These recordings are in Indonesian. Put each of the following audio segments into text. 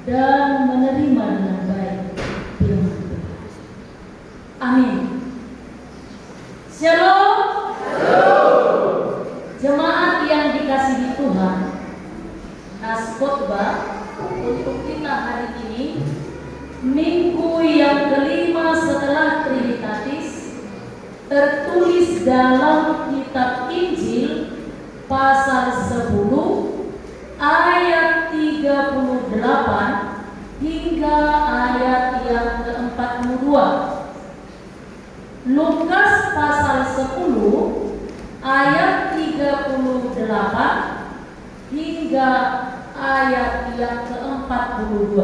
dan menerima dengan baik firman Tuhan. Amin. Shalom. Jemaat yang dikasihi Tuhan, nas khotbah untuk kita hari ini, minggu yang kelima setelah Trinitatis, tertulis dalam kitab Injil pasal 10 ayat 38 hingga ayat yang ke-42. Lukas pasal 10 ayat 38 hingga ayat yang ke-42.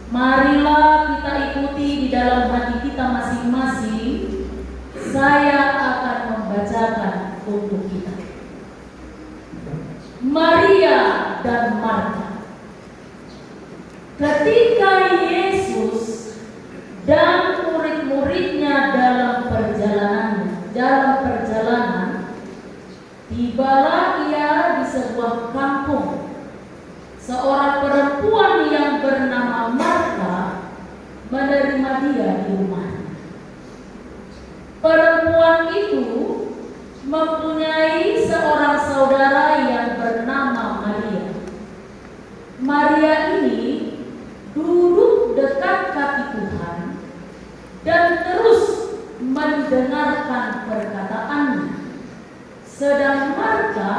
Marilah kita ikuti di dalam hati kita masing-masing. Saya akan membacakan untuk kita. Maria dan Marta. Ketika Yesus dan murid-muridnya dalam perjalanan, tibalah ia di sebuah kampung. Seorang perempuan yang bernama Marta menerima dia di rumahnya. Perempuan itu mempunyai seorang saudara yang bernama Maria. Maria ini duduk dekat kaki Tuhan dan terus mendengarkan perkataannya. Sedang Marta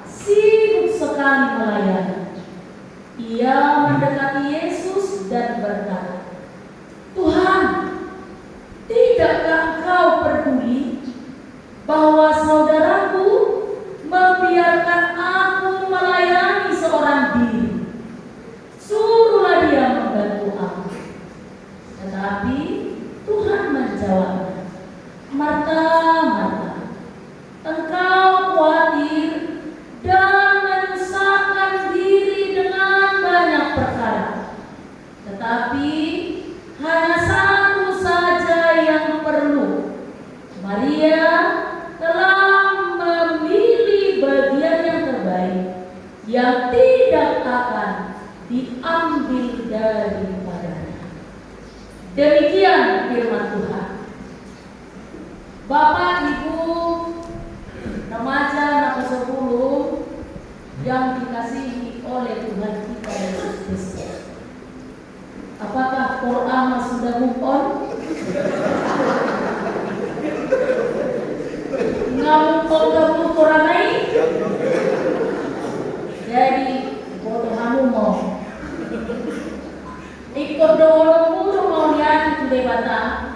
sibuk sekali melayani. Ia mendekati Yesus dan berkata, "Tuhan, tidakkah Engkau peduli bahwa saudaraku membiarkan aku melayani seorang diri? Suruhlah dia membantu aku." Tetapi Tuhan menjawabnya, "Marta, Marta, engkau khawatir dan menyusahkan diri dengan banyak perkara. Tetapi hanya satu saja yang perlu. Maria telah memilih bagian yang terbaik, yang tidak akan diambil daripadanya." Demikian firman Tuhan. Bapak, Ibu, remaja anak 10 yang dikasihi oleh Tuhan kita Yesus Kristus. Apakah Quran sudah move on? Kamu Quran naik? Jadi bodoh kamu mau ikut doa mau lihat itu debata.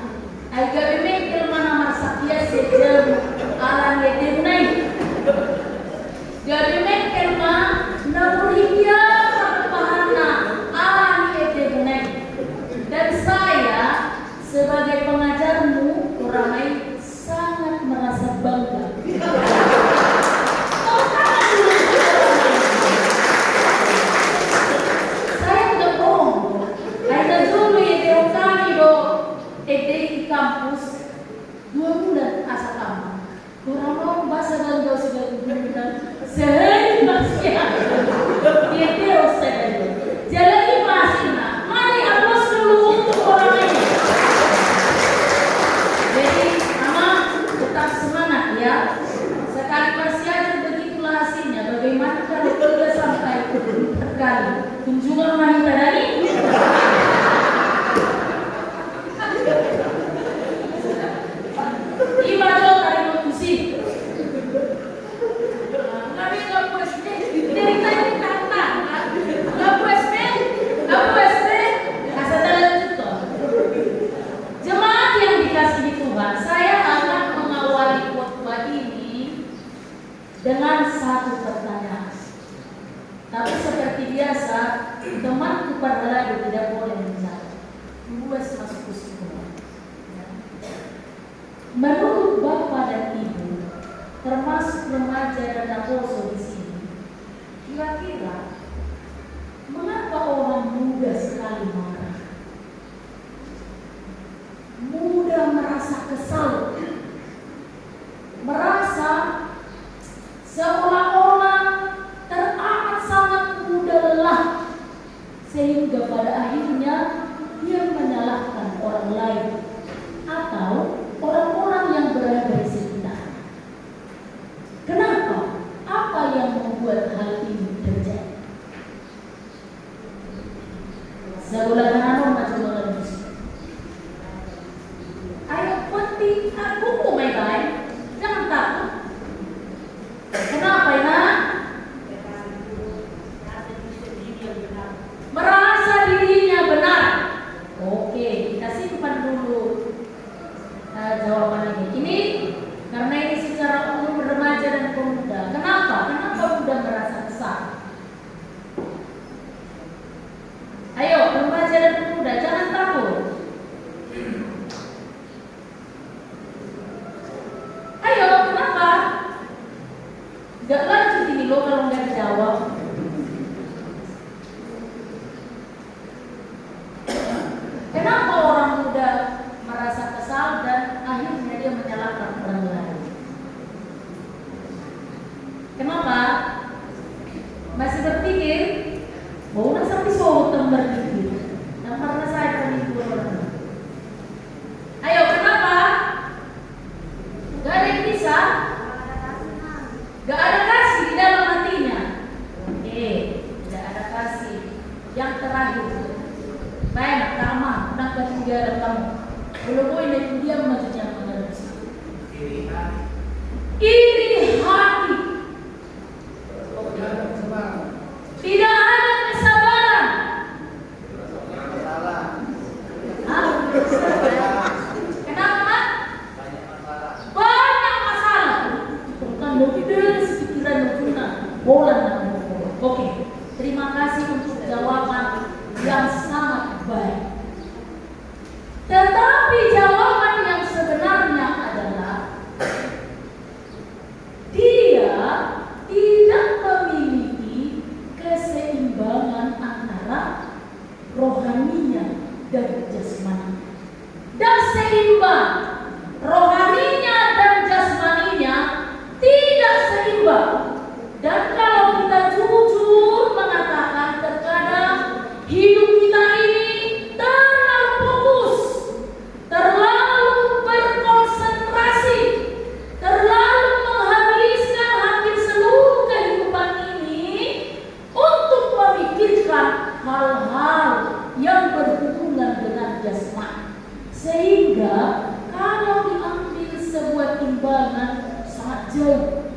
Agar memikir mana masakia sejam alam yaitu naik. Jadi memikir mana namuria pahana alam yaitu naik. Dan saya sebagai pengajarmu orang lain sangat merasa bangga. Saya tidak bohong. Ada dulu yang kami di kampus 2 bulan asa kamu. Kurang mau bahasa dan jauh sudah bilang sehari masih dia terus saya jadi masih mari aplos dulu untuk orang lain. Jadi mama tetap semangat ya. Sekali persiapan begitulah hasilnya. Bagaimana kalau 3 sampai kali kunjungan wanita dari dengan satu pertanyaan. Tapi seperti biasa, temanku pada lalu tidak boleh menjawab. Luas masuk ke sekolah. Menurut Bapak dan Ibu, termasuk remaja dan daposo di sini, kira-kira mengapa orang muda sekali marah? Mudah merasa kesal, merasa seolah-olah teramat sangat mudah lelah sehingga pada akhirnya dia menyalahkan orang lain atau orang-orang yang berada di sekitar. Kenapa? Apa yang membuat hal ini terjadi? Zagulah kanan maju mengalami. Ayo penting aku baik-baik, jangan takut. Kenapa ya? Merasa dirinya benar. Oke, kita simpan dulu jawaban ini. Karena ini secara umum remaja dan pemuda. Kenapa? Kenapa muda merasa kesal? Ayo, remaja dan pemuda, jangan takut. Ayo, kenapa? Gak lanjut ini lo kalau nggak dijawab. Kenapa orang muda merasa kesal dan akhirnya dia menyalahkan orang lain? Kenapa? Masih berpikir, mau sampai Solo berpikir, dan karena saya penipu orang. Ayo, kenapa? Gak ada yang bisa, gak ada kasih di dalam hatinya. Oke, tidak ada kasih. Yang terakhir, baik, kamar, nak ketiga ada kamu. Kalau boleh dia maksudnya mengerti. Iri hati. Tidak ada kesabaran. Kenapa? Banyak masalah. Bukan tidak pikiran guna bola. Oke, terima kasih untuk jawaban yang sangat baik. Tetapi jawaban yang sebenarnya adalah dia tidak memiliki keseimbangan antara rohaninya dan jasmani. Dan seimbang, rohaninya dan jasmaninya tidak seimbang. Dan kalau kita jujur mengatakan terkadang hidup kita ini terlalu fokus, terlalu berkonsentrasi, terlalu menghabiskan hampir seluruh kehidupan ini untuk memikirkan hal-hal yang berhubungan dengan jasmani. Sehingga kalau diambil sebuah timbangan sangat jauh,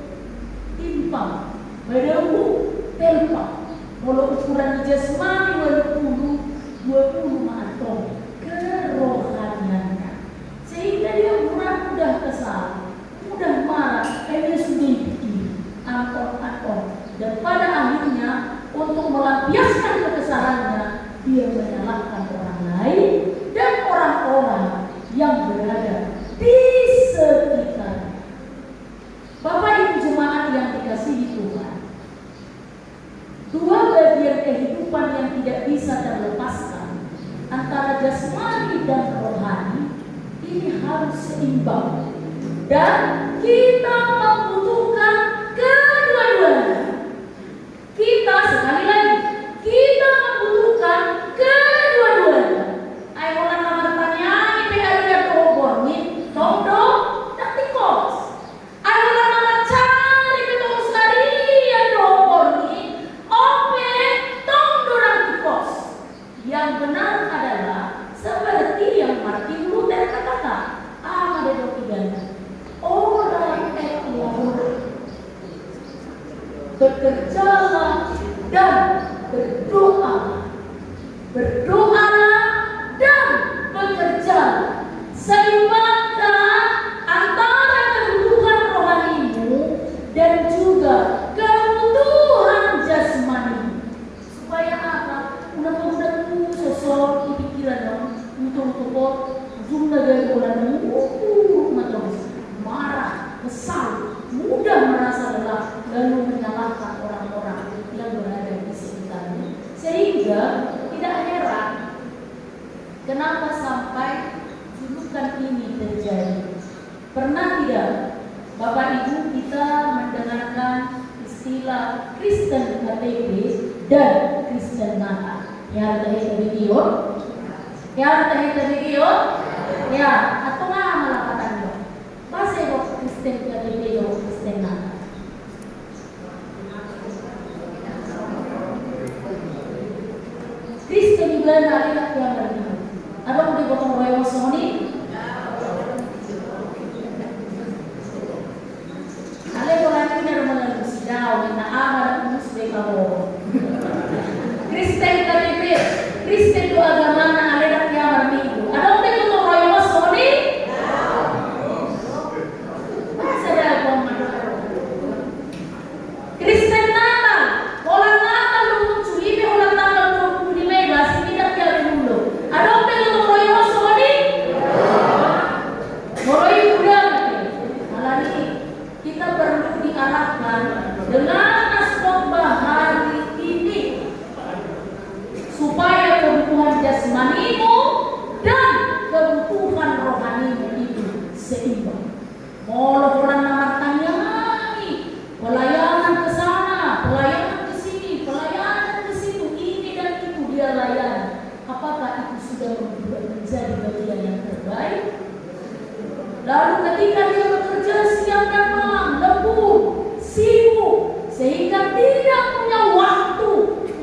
timpang, berdebu, telpang. Kalau ukuran jasmani 20 atau kerohaniannya, sehingga dia mudah kesal, mudah marah, akhirnya sudah bikin ampon, dan pada akhirnya untuk melampiaskan kekesalannya dia menyalahkan orang lain dan orang-orang yang berada di sekitarnya. Bapak Ibu jemaat yang dikasihi Tuhan, dua bagian kehidupan yang tidak bisa terlepaskan antara jasmani dan rohani ini harus seimbang, dan kita membutuhkan kedua-duanya. Kita sekali lagi, kita membutuhkan kedua-duanya. Ayo nama pertanyaan ini ada dobornya, todo dan tikos. Ayo nama cari betul sekali yang dobornya, ope todo dan tikos. Yang benar adalah seperti yang Martin Luther katakan, ada dokidana. Orang bekerjalah dan berdoa, berdoalah dan bekerja. Seimbangkan antara kebutuhan rohanimu dan juga kebutuhan jasmani. Supaya apa? Mudah-mudahan sosok di pikiran untuk jumlah dari orang marah, kesal, mudah merasa lelah, lalu menyalahkan orang-orang yang berada di sekitarnya. Sehingga tidak heran kenapa sampai julukan ini terjadi. Pernah tidak Bapak Ibu kita mendengarkan istilah Kristen KTP dan Kristen Natal? Ya, tahi video. Ya, tahi video. Ya, atau nggak malah katanya. Pas saya Kristen ke video Kristen nana. Kristen di Belanda ada yang berbeda. Ada yang dipotong royal soni. Ale orang ini ada malam sidau, na amal muslim kamu. Kristen KTP, Kristen itu agama na ale dak yang minggu. Ada yang dipotong royal soni. Masa ada orang Kristen Natal, orang Natal lu curi be orang Natal lu di Megas tidak tiada dulu. Ada yang dipotong royal soni. Roy udah, malah ini kita perlu diarahkan dengan khotbah hari ini supaya kebutuhan jasmanimu dan kebutuhan rohanimu itu seimbang. Mau orang namar tanya pelayanan ke sana, pelayanan ke sini, pelayanan ke situ, ini dan itu dia layan. Apakah itu sudah menjadi bagian yang terbaik? Lalu ketika dia bekerja siang dan malam, lembur, sibuk, sehingga tidak punya waktu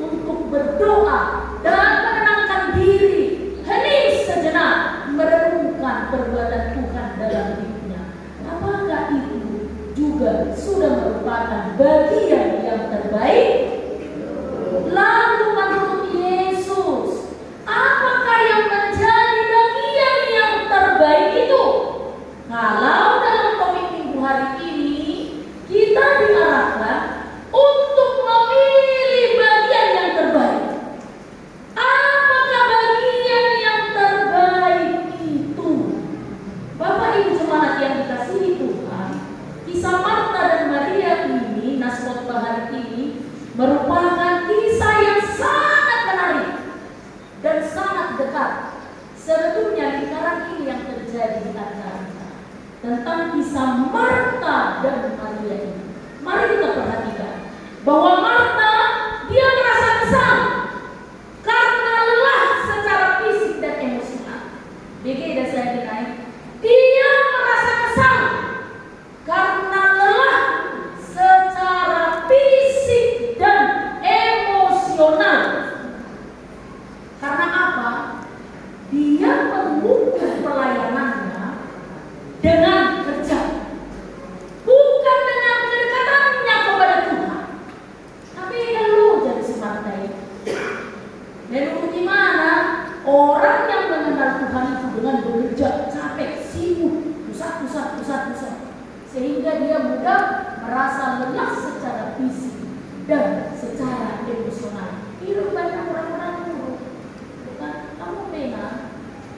untuk berdoa dan menenangkan diri, hening sejenak merenungkan perbuatan Tuhan dalam hidupnya. Apakah itu juga sudah merupakan bagian yang terbaik? Lalu menurut Yesus, apakah yang menjadi bagian yang terbaik itu? Kalau dalam topik minggu hari ini kita diarahkan untuk memilih bagian yang terbaik. Apakah bagian yang terbaik itu? Bapak Ibu jemaat yang dikasihi Tuhan, kisah Marta dan Maria ini, naskah hari ini merupakan kisah yang sangat menarik dan sangat dekat. Sebetulnya lingkaran ini yang terjadi di antara tentang kisah Marta dan Maria ini. Mari kita perhatikan bahwa Marta dia merasa kesal karena lelah secara fisik dan emosional. Beda saya dinaik. Dia merasa kesal karena lelah secara fisik dan emosional. Karena apa? Dia mengukur pelayanannya dengan kerja, bukan dengan kedekatannya kepada Tuhan. Tapi lalu jadi semarta itu. Lalu gimana orang yang mengenal Tuhan itu dengan bekerja capek, sibuk, pusat, sehingga dia mudah merasa lelah secara fisik dan secara emosional. Itu banyak orang-orang itu, bukan kamu benar,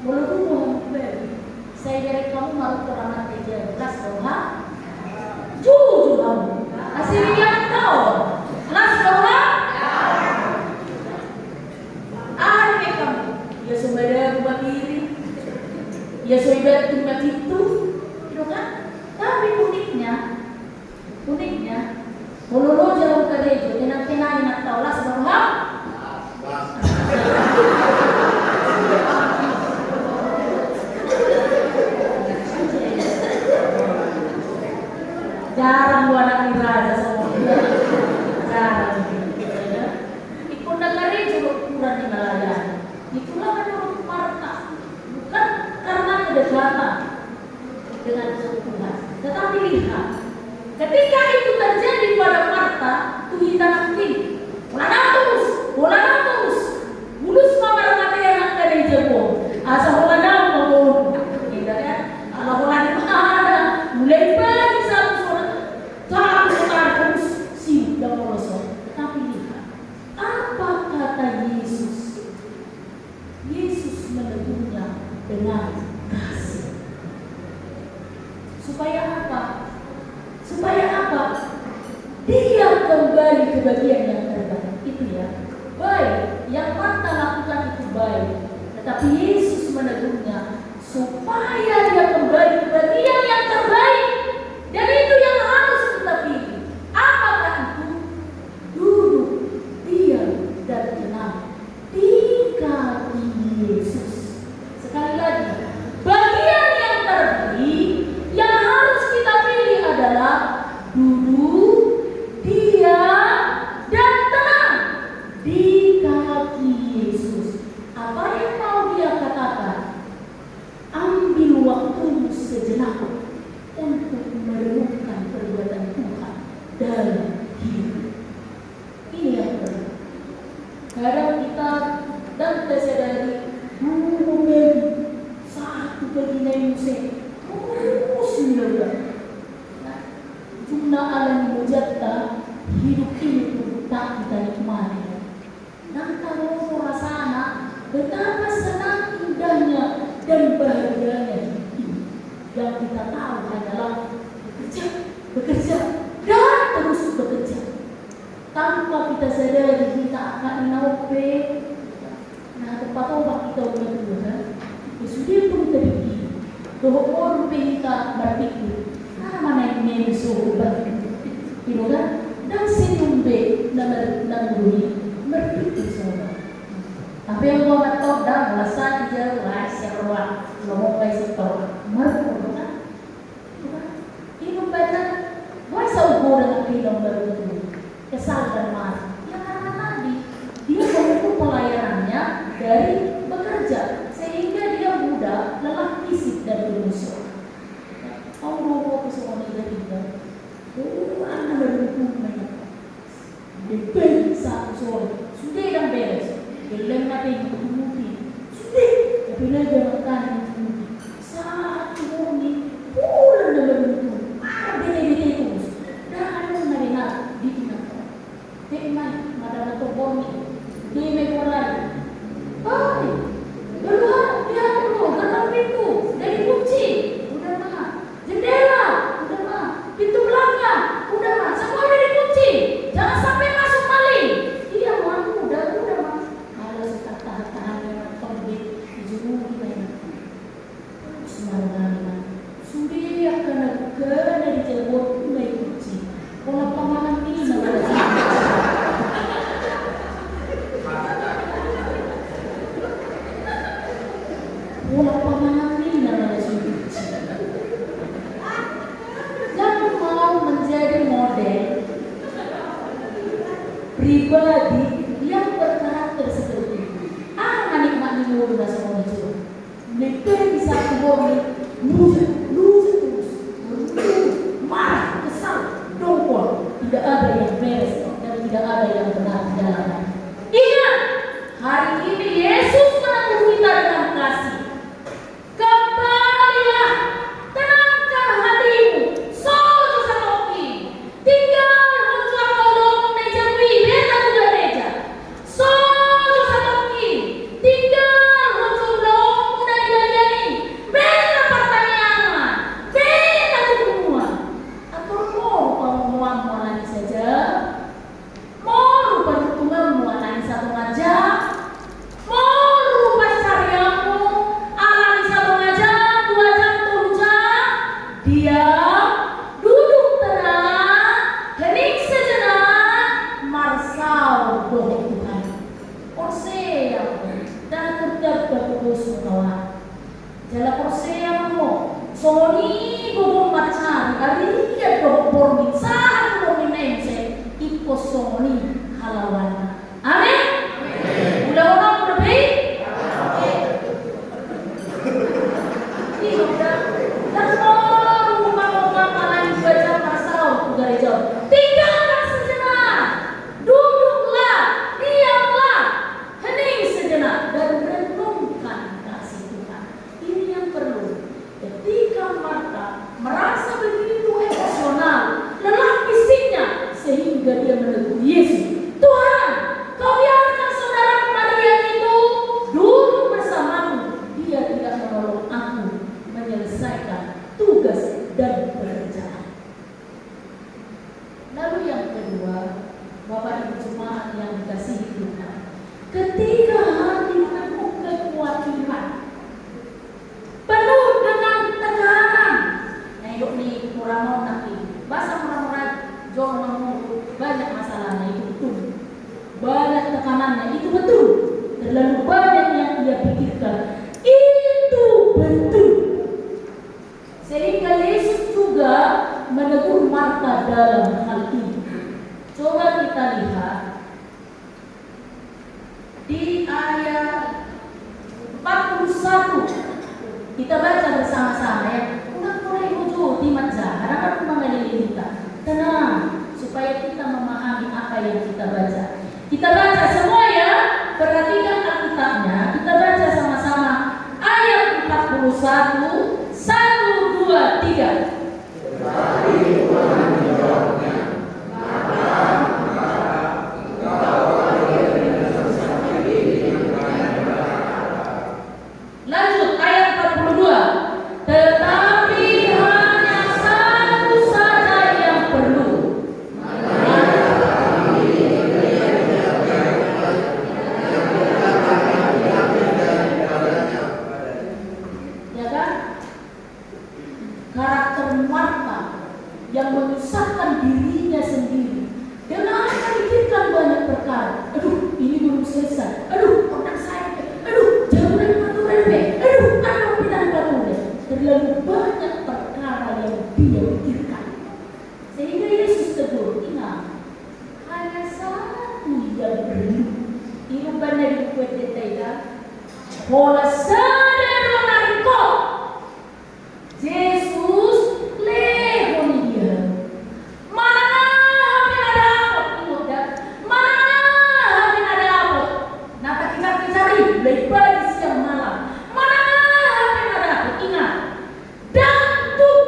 melulu baby. Saya dari kamu mau ke ramah teja bekas doa, jujur kamu, hasilnya tahu, kelas doa, ada kamu, ya sudah buat diri, ya sudah cuma itu kan? Tapi uniknya, melulu jauh ke dejo, tenang nak tahu las doa. Jarang lu anak raja semua. Jarang. Ikut negara juga kurang di nelayan. Itulah menurut Marta. Bukan karena kedekatan dengan Tuhan, tetapi lihat, ketika itu terjadi pada Marta, tuh kita nanti, bola terus, mulus kamar mati anak dari jebol, asal bola daun, tidak ya, kalau bola di mana, mulai pagi satu sore, terus sidang merosot. Tapi lihat, apa kata Yesus? Yesus menegurnya dengan kasih. Supaya apa? Dia kembali ke bagian yang terbaik. Itu ya. Baik, yang Marta lakukan itu baik. Tetapi Yesus menegurnya supaya dia kembali ke bagian yang terbaik. Dan itu yang harus kita pilih. Apakah itu? Duduk, diam, dan tenang. Tidak kita tahu adalah bekerja, bekerja, dan terus bekerja. Tanpa kita sadari kita akan naupe. Nah, tempat obat kita udah Tuhan. Sudah pun kita bikin. Dohor kita berpikir. Mana yang menyusul berpikir. Itu kan? Dan senyum dan bunyi berpikir saudara. Tapi yang gua nggak tahu dah alasan dia lah seruan ngomong kayak sektor mereka kan? Ini membaca bahasa ukur dengan film baru itu kesal dan marah. Ya karena tadi dia mengukur pelayanannya dari bekerja sehingga dia mudah lelah fisik dan emosi. Kau mau semua negatif. Anak berhukum banyak. Depend satu soal sudah yang beres. Belum ada yang berhubungi. Sudah. Tapi lagi makan berhubungi. Saat berhubungi pulang dalam berhubungi. Beda-beda terus. Dan ada nak diingatkan. Teknik madana toborni. Dia mekorai. Hai. Keluar dia dulu. Gerbang pintu. Dari kunci. Udah mah. Jendela. Udah mah. Pintu belakang. Udah mah. Semua udah dikunci. Jangan sampai masuk maling. Iya mah. Udah mah. Kalau suka tahan-tahan yang terbit dijuru kita yang sembarangan. Sudah kena dari Cirebon mulai kunci. Pola pamanan ini mana sih? Pola pamanan ini mana sih? Jangan mau menjadi model pribadi yang berkarakter seperti itu. Nikmati mulu bahasa Indonesia. Mereka bisa kembali terus, marah, kesal, dongkol. Tidak ada yang beres dan tidak ada yang benar di dalamnya. Ingat, hari ini Yesus menegur kita dengan kasih. Kembalilah, tenangkan hatimu, sojo satoki. Tinggal menjual kolom meja beta juga meja. Sojo satoki, tinggal menjual kolom dari bagian ini. Beta pertanyaan, beta semua. Atau mau lagi saja? Mau perhitunganmu alami satu ngajak? Mau lupa cariamu alami satu ngajak 2 jam 3 jam? Diam, duduk tenang, hening sejenak, marsau doa Tuhan. Persea dan tetap berfokus menolak. Jala perseamu, soni gugum macam kali dia doa saat dominense ikut soni halawan. Amin. Udah orang udah baik? Udah. Dan baru mau lagi baca pasal dari jauh. Tinggalkan sejenak, duduklah, diamlah, hening sejenak dan renungkan kasih Tuhan. Ini yang perlu. Ketika Marta merasa begitu emosional, lelah fisiknya, sehingga dia menegur Yesus. Tuhan, kau biarkan saudara Maria itu duduk bersamamu. Dia tidak menolong aku menyelesaikan tugas dan pekerjaan. Lalu yang kedua, Bapak Ibu Jemaat yang dikasihi Tuhan, ketika hati penuh kekhawatiran, penuh dengan tekanan, yuk nih kurang nanti, bahasa murah-murah, jangan banyak masalahnya itu betul, banyak tekanannya itu betul, terlalu banyak yang dia pikirkan itu betul, sehingga Yesus juga menegur Marta dalam hal ini. Coba kita lihat di ayat 41, kita baca bersama-sama ya. Udah mulai muncul di Mazah, harap mengelilingi kita. Tenang, supaya kita memahami apa yang kita baca. Kita baca semua ya, perhatikan Alkitabnya. Kita baca sama-sama ayat 41, 1, 2, 3. Lanjut ayat 42. Tetapi Hola sadero nariko. Jesus lehoni dia. Mana hampir ada apa? Ingat dah. Mana hampir ada apa? Nah cari lebar di siang malam. Mana hampir ada apa? Ingat. Dan tuh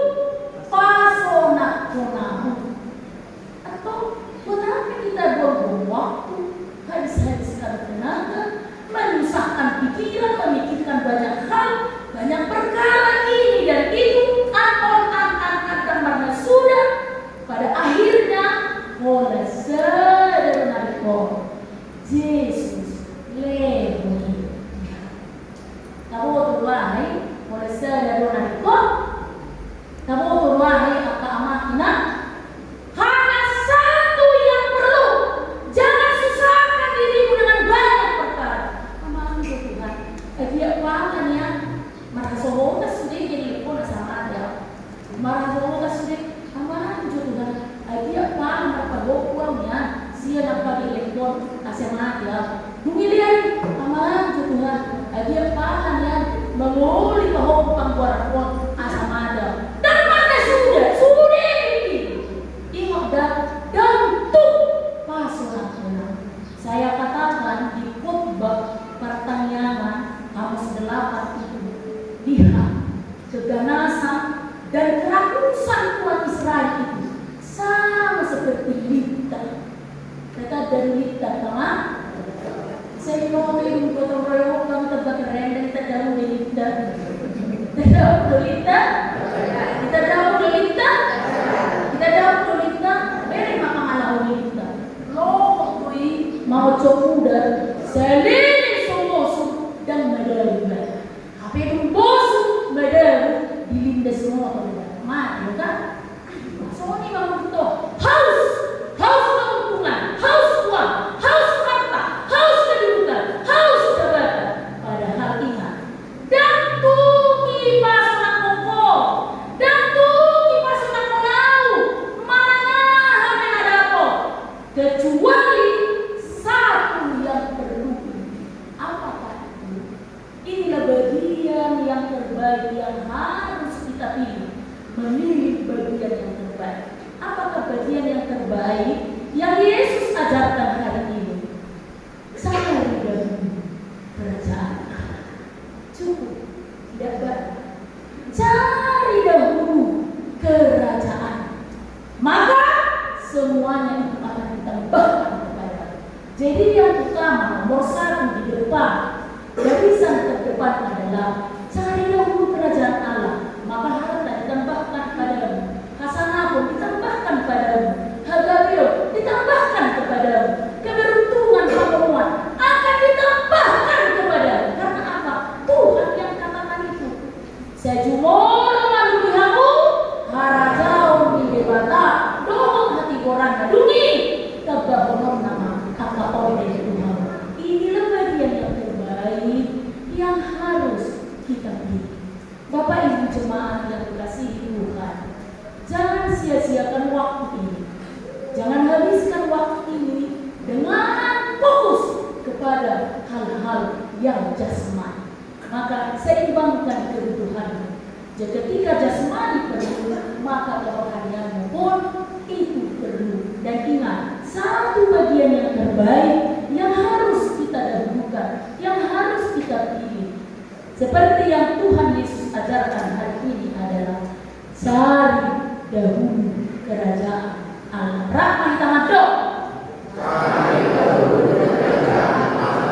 pasona konamu. Atau buat apa kita buang-buang waktu, habis-habiskan tenaga, menyusahkan pikiran, memikirkan banyak hal, banyak perkara ini dan itu, akan mana sudah pada akhirnya oleh sederhana Yesus lehoni. Kamu terwahai oleh sederhana kamu terwahai apa amatnya. Hanya satu yang perlu. Jangan susahkan dirimu dengan banyak perkara. Aman Tuhan. Dia pangan ya. Marhasohoka sudah jadi pun sama ada. Marhasohoka sudah aman Tuhan. Dia pangan marpagokuamnya. Sia nampak di lekon asema dia. Dumilian aman Tuhan. Dia pangan ya. Menguli bahwa pangguarakon asama ada. Dan mana sudah ini. Ingat dan tuh pasonakonan. Saya katakan di khotbah pertanyaan Amos 8 itu, lihat keganasan dan kerakusan umat Israel itu sama seperti lintah. Kata dari lintah teman. Saya mau gotong royong kamu tebak keren dan kita jauh dari lintah. Kita jauh dari lintah. Kita jauh dari lintah. Kita jauh dari lintah. Beri makan ala lintah. Loh kui mau coba seliling somosu dan medali. Apa itu bosu medali di lintah semua orang. Mati kan? Soalnya bangun tuh haus keuntungan, haus uang, haus harta, haus kedudukan, haus jabatan. Padahal ingat, dan tuki pasangan koko, dan tuki pasangan konau, mana hanya ada apa? Kecuali satu yang perlu. Apakah itu? Inilah bagian yang terbaik yang harus kita pilih. Memilih bagian yang terbaik. Apakah bagian yang terbaik yang Yesus ajarkan hari ini? Cari dahulu kerajaan Allah. Cukup, tidak banyak. Cari dahulu kerajaan. Maka semuanya itu akan ditambahkan kepada. Jadi yang utama, nomor satu di depan, barisan terdepan adalah cari dahulu kerajaan Allah. Maka harta ditambahkan padamu, hasanah pun ditambahkan padamu, hagabil ditambahkan kepadamu, keberuntungan pertemuan akan ditambahkan kepadamu. Karena apa? Tuhan yang katakan itu. Sejumlah malu bihamu, harajau di debata, dohong hati korang dungi, kebahonon nama kata oleh Tuhan. Inilah bagian yang terbaik yang harus kita pilih. Bapak Ibu jemaat yang dikasihi Tuhan, jangan sia-siakan waktu ini. Jangan habiskan waktu ini dengan fokus kepada hal-hal yang jasmani. Maka seimbangkan kebutuhanmu. Ketika jasmani perlu, maka kerohanianmu pun itu perlu. Dan ingat, satu bagian yang terbaik yang harus kita dahulukan, yang harus kita pilih. Seperti yang Tuhan Yesus ajarkan hari ini adalah cari dahulu kerajaan Allah. Rahmat tangan dok.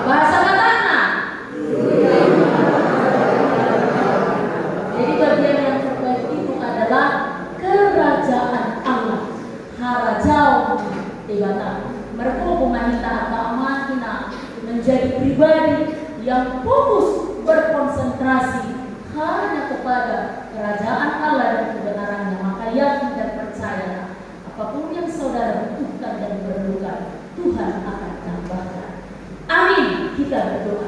Bahasa katana. Jadi bagian yang terbaik itu adalah kerajaan Allah. Harajau dibata. Mereka meminta agama kita menjadi pribadi yang fokus berkonsentrasi hanya kepada kerajaan Allah dan kebenarannya. Maka yakin dan percaya apapun yang saudara butuhkan dan perlukan, Tuhan akan tambahkan. Amin. Kita berdoa.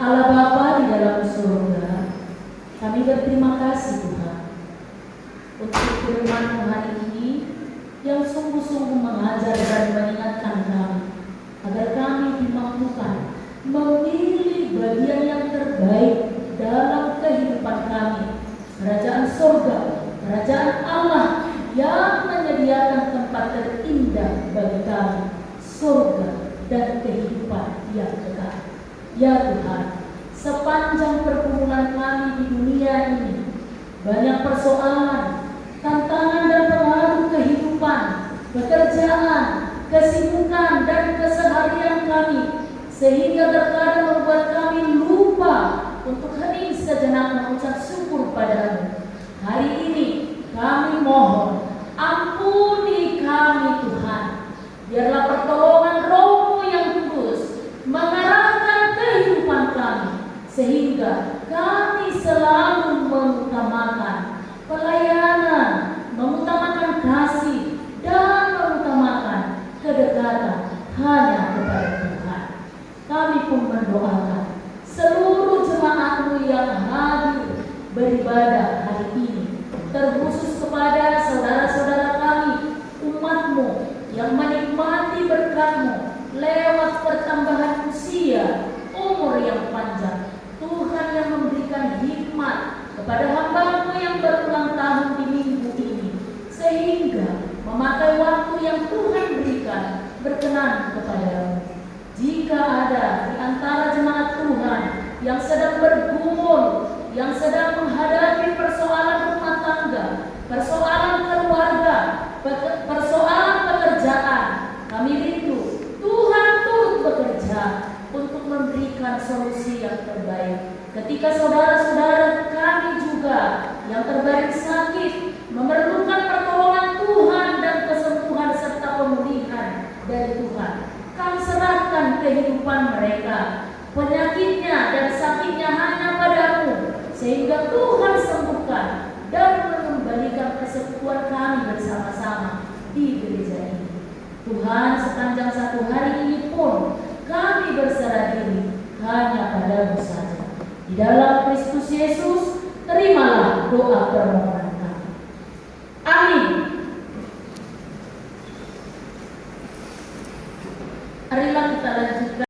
Allah Bapa di dalam surga, kami berterima kasih Tuhan untuk firman hari ini yang sungguh-sungguh mengajar dan mengingatkan kami agar kami dimampukan memilih bagian yang terbaik dalam kehidupan kami. Kerajaan surga, kerajaan Allah yang menyediakan tempat terindah bagi kami, surga dan kehidupan yang kekal. Ya Tuhan, sepanjang pergumulan kami di dunia ini, banyak persoalan, tantangan dan pengaruh kehidupan, pekerjaan, kesibukan dan keseharian kami, sehingga terkadang membuat kami lupa untuk hening sejenak mengucap syukur padamu. Hari ini kami mohon, ampuni kami Tuhan. Biarlah pertolongan Roh-Mu yang kudus mengarahkan kehidupan kami, sehingga kami selalu mengutamakan pelayanan, mengutamakan kasih, dan mengutamakan kedekatan hanya kepada Tuhan. Kami pun mendoakan seluruh jemaat-Mu yang hadir beribadah hari ini, terkhusus kepada saudara-saudara kami, umat-Mu yang menikmati berkat-Mu lewat pertambahan usia, umur yang panjang. Tuhan yang memberikan hikmat kepada hamba-Mu yang berulang tahun di minggu ini, sehingga memakai waktu yang Tuhan berikan berkenan kepada-Mu. Jika ada di antara jemaat Tuhan yang sedang bergumul, yang sedang menghadapi persoalan rumah tangga, persoalan keluarga, persoalan pekerjaan, kami rindu Tuhan turut bekerja untuk memberikan solusi yang terbaik. Ketika saudara-saudara kami juga yang terbaring sakit memerlukan pertolongan Tuhan dan kesembuhan serta pemulihan dari Tuhan, kami serahkan kehidupan mereka, penyakitnya dan sakitnya hanya padamu, sehingga Tuhan sembuhkan dan mengembalikan persekutuan kami bersama-sama di gereja ini. Tuhan, sepanjang satu hari ini pun kami berserah diri hanya padamu saja. Di dalam Kristus Yesus, terimalah doa permohonan kami. Amin. Marilah kita lanjutkan